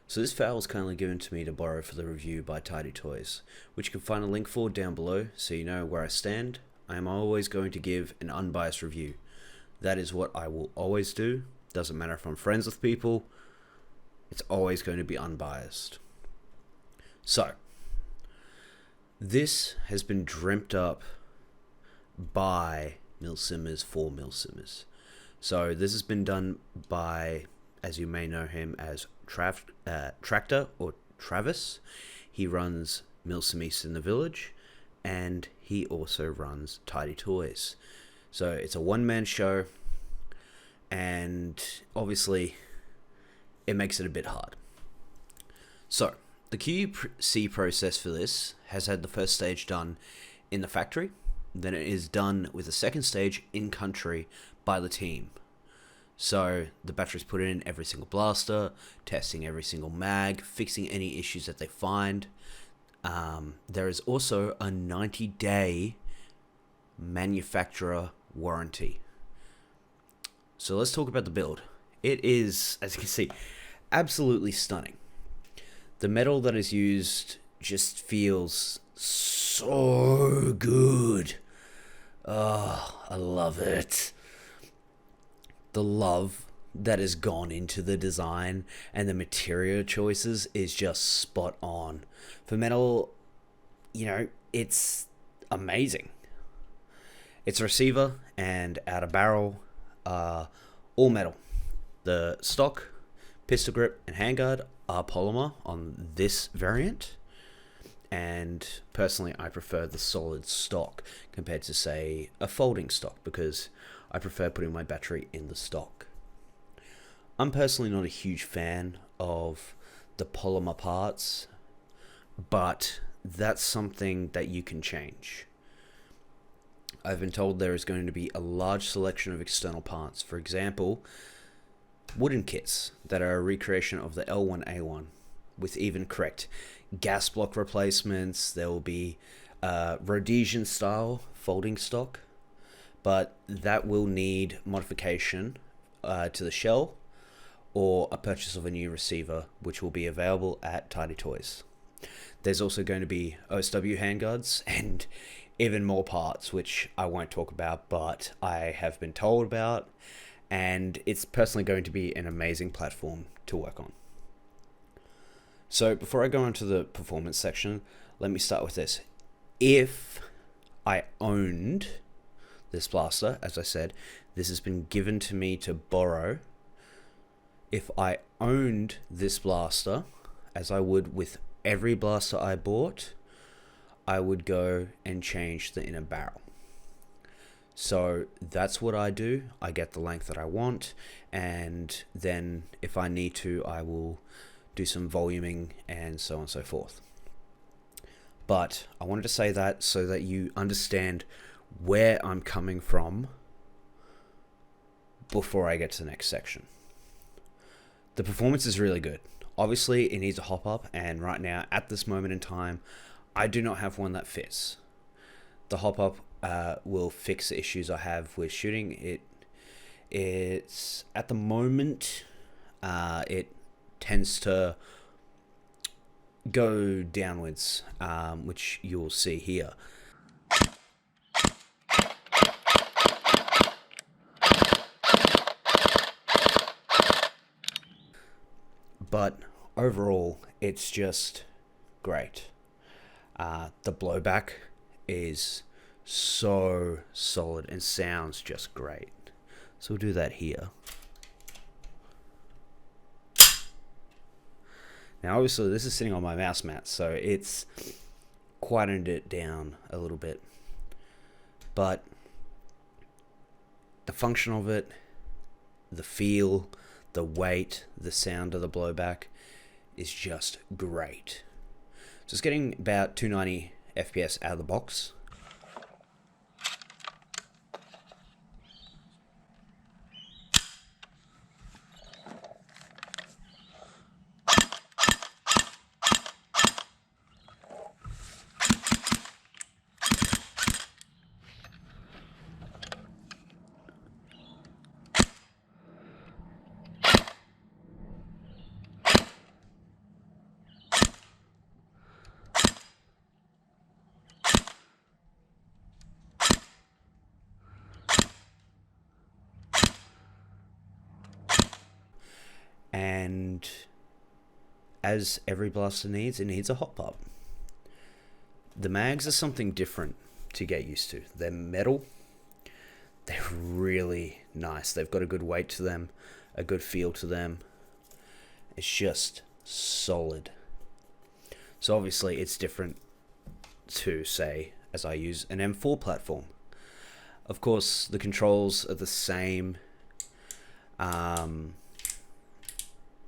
So this FAL was kindly given to me to borrow for the review by Taidi Toys, which you can find a link for down below so you know where I stand. I am always going to give an unbiased review. That is what I will always do. Doesn't matter if I'm friends with people, it's always going to be unbiased. So, this has been dreamt up by milsimmers for milsimmers. So this has been done by, as you may know him as Tractor or Travis. He runs Milsim East in the Village, and he also runs Taidi Toys. So it's a one-man show, and obviously it makes it a bit hard. So the QC process for this has had the first stage done in the factory, then it is done with the second stage in country by the team. So the batteries put in every single blaster, testing every single mag, fixing any issues that they find. There is also a 90-day manufacturer warranty. So let's talk about the build. It is, as you can see, absolutely stunning. The metal that is used just feels so good. Oh, I love it. The love that has gone into the design and the material choices is just spot on. For metal, it's amazing. Its receiver and outer barrel are all metal. The stock, pistol grip, and handguard are polymer on this variant. And personally, I prefer the solid stock compared to, say, a folding stock, because I prefer putting my battery in the stock. I'm personally not a huge fan of the polymer parts, but that's something that you can change. I've been told there is going to be a large selection of external parts. For example, wooden kits that are a recreation of the L1A1 with even correct gas block replacements. There will be Rhodesian style folding stock, but that will need modification to the shell or a purchase of a new receiver, which will be available at Taidi Toys. There's also going to be OSW handguards and even more parts, which I won't talk about, but I have been told about, and it's personally going to be an amazing platform to work on. So before I go into the performance section, let me start with this. If I owned this blaster, as I said, this has been given to me to borrow. If I owned this blaster, as I would with every blaster I bought, I would go and change the inner barrel. So that's what I do. I get the length that I want, and then if I need to, I will do some voluming and so on and so forth. But I wanted to say that so that you understand where I'm coming from before I get to the next section. The performance is really good. Obviously, it needs a hop up, and right now, at this moment in time, I do not have one that fits. The hop up will fix the issues I have with shooting. It's at the moment, it tends to go downwards, which you'll see here. But overall, it's just great. The blowback is so solid and sounds just great. So we'll do that here. Now obviously this is sitting on my mouse mat, so it's quietened it down a little bit. But the function of it, the feel, the weight, the sound of the blowback is just great. So it's getting about 290 FPS out of the box. and as every blaster needs, it needs a hot pop. The mags are something different to get used to. They're metal. They're really nice. They've got a good weight to them, a good feel to them. It's just solid. So obviously it's different to, say, as I use an M4 platform. Of course, the controls are the same.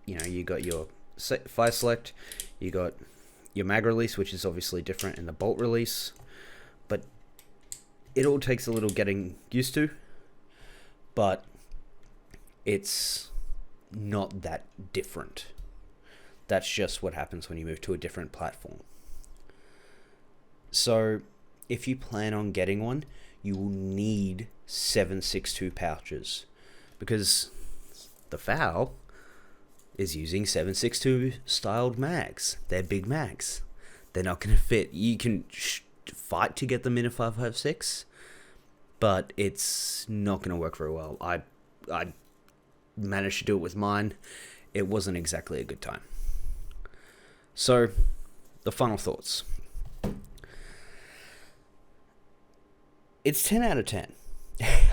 You got your fire select, you got your mag release, which is obviously different, and the bolt release. But it all takes a little getting used to. But it's not that different. That's just what happens when you move to a different platform. So if you plan on getting one, you will need 7.62 pouches, because the FAL is using 7.62 styled mags. They're big mags. They're not going to fit. You can fight to get them in a 5.56, but it's not going to work very well. I managed to do it with mine. It wasn't exactly a good time. So, the final thoughts. It's 10 out of 10.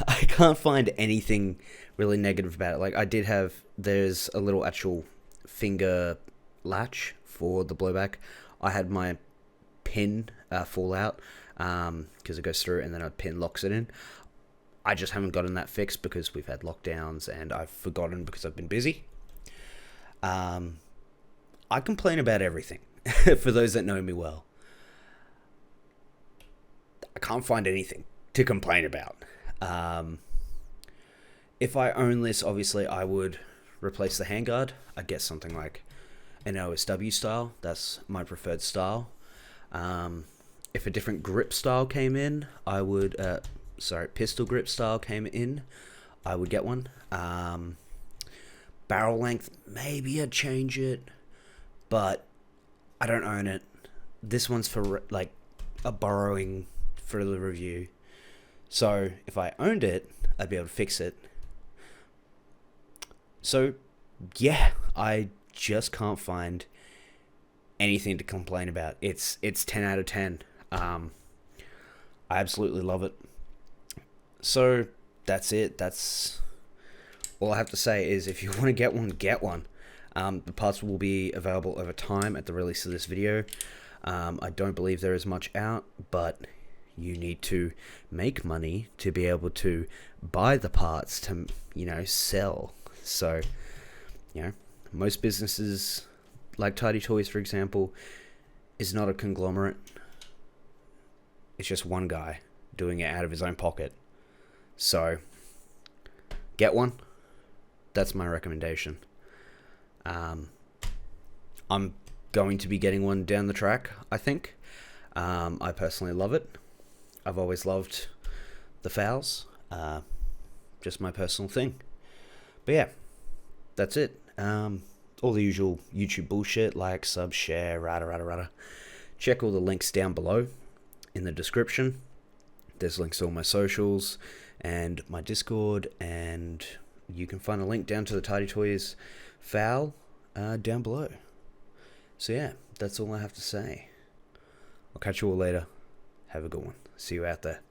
I can't find anything really negative about it. Like, there's a little actual finger latch for the blowback. I had my pin fall out because it goes through and then a pin locks it in. I just haven't gotten that fixed because we've had lockdowns and I've forgotten because I've been busy. I complain about everything. For those that know me well, I can't find anything to complain about. If I own this, obviously I would replace the handguard. I'd get something like an OSW style. That's my preferred style. If a different grip style came in, I would pistol grip style came in, I would get one. Barrel length, maybe I'd change it, but I don't own it. This one's for like a borrowing for the review. So if I owned it, I'd be able to fix it. So yeah, I just can't find anything to complain about. It's 10 out of 10. I absolutely love it. So that's it. That's all I have to say. Is if you want to get one, get one. The parts will be available over time at the release of this video. I don't believe there is much out, but you need to make money to be able to buy the parts to, sell. So, most businesses, like Taidi Toys, for example, is not a conglomerate. It's just one guy doing it out of his own pocket. So, get one. That's my recommendation. I'm going to be getting one down the track, I think. I personally love it. I've always loved the FALs. Just my personal thing. But yeah, that's it. All the usual YouTube bullshit, like, sub, share, rada. Check all the links down below in the description. There's links to all my socials and my Discord, and you can find a link down to the Taidi Toys FAL down below. So yeah, that's all I have to say. I'll catch you all later. Have a good one. See you out there.